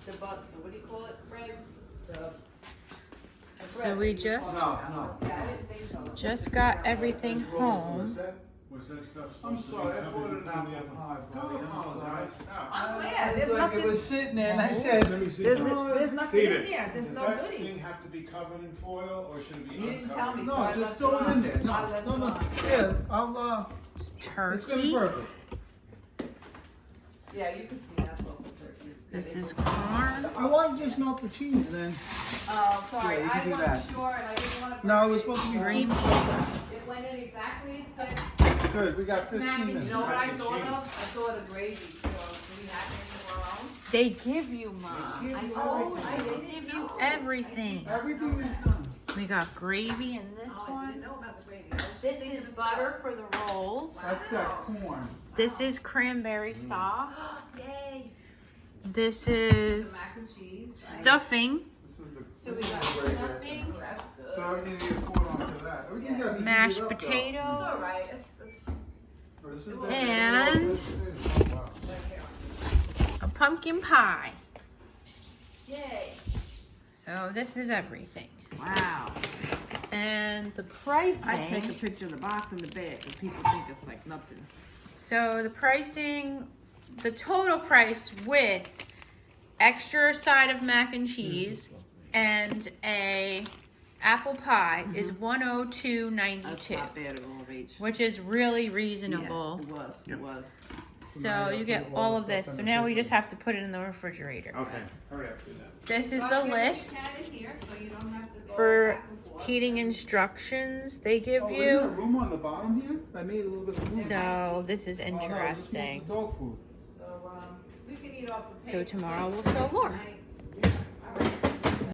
what do you call it, Fred? So we just No. Yeah, I didn't think so. just got everything Was home. that stuff I'm supposed to be sorry, I covered bought in an the apple oven? pie, Don't buddy. I'm apologize. Stop. I'm glad, It there's was like it nothing, was sitting there and I said, Let me see. there's something. nothing in Steven, there, there's does no that goodies. thing have to be covered in foil or should it be You didn't uncovered? tell me, so no, I just left throw it in on. there. I left No. it on. Yeah, I'll, It's it's gonna turkey. be perfect. Yeah, you can see that's local turkey. This is corn. I want to just melt the cheese and then. Oh, sorry, Yeah, you can I do wasn't that. sure and I didn't want to. No, it was supposed to be Green It went in exactly at 6. good. We got It's mac 15 and- minutes. You know what I thought of? I thought of gravy, so do we have anything of our own? They give you, Mom. They give you Oh, everything. I They didn't give you know. everything. Everything is done. We got gravy in this Oh, I one. didn't know about the gravy. I was just This thinking is of butter for the rolls. That's that corn. This is cranberry sauce. stuff. Yay. This The is mac and cheese. Right? stuffing. This is the. So we this is got the gravy. stuffing, Oh, that's good. So everything gets poured onto that. Everything got to be mashed heated up, though. It's potatoes, all right. It's This is the- And- Oh, wow. right here. a pumpkin pie. Yay. So this is everything. Wow. And the I take a pricing. picture of the box and the bag and people think it's like nothing. So the pricing, the total price with extra side of mac and cheese and a apple pie is That's $102.92, not bad at all, Rach. which is really reasonable. Yeah, it was. It was. So you get all of this. So now we just have to put it in the refrigerator. Okay, hurry up, do that. This is So the I'll give you list a pen in here so you don't have to go for back and forth. heating instructions they give Oh, isn't there you. room on the bottom here? I made a little bit of room. So this is Oh, no, just interesting. Dog food. So we can eat off the So paper. tomorrow we'll show more. Right.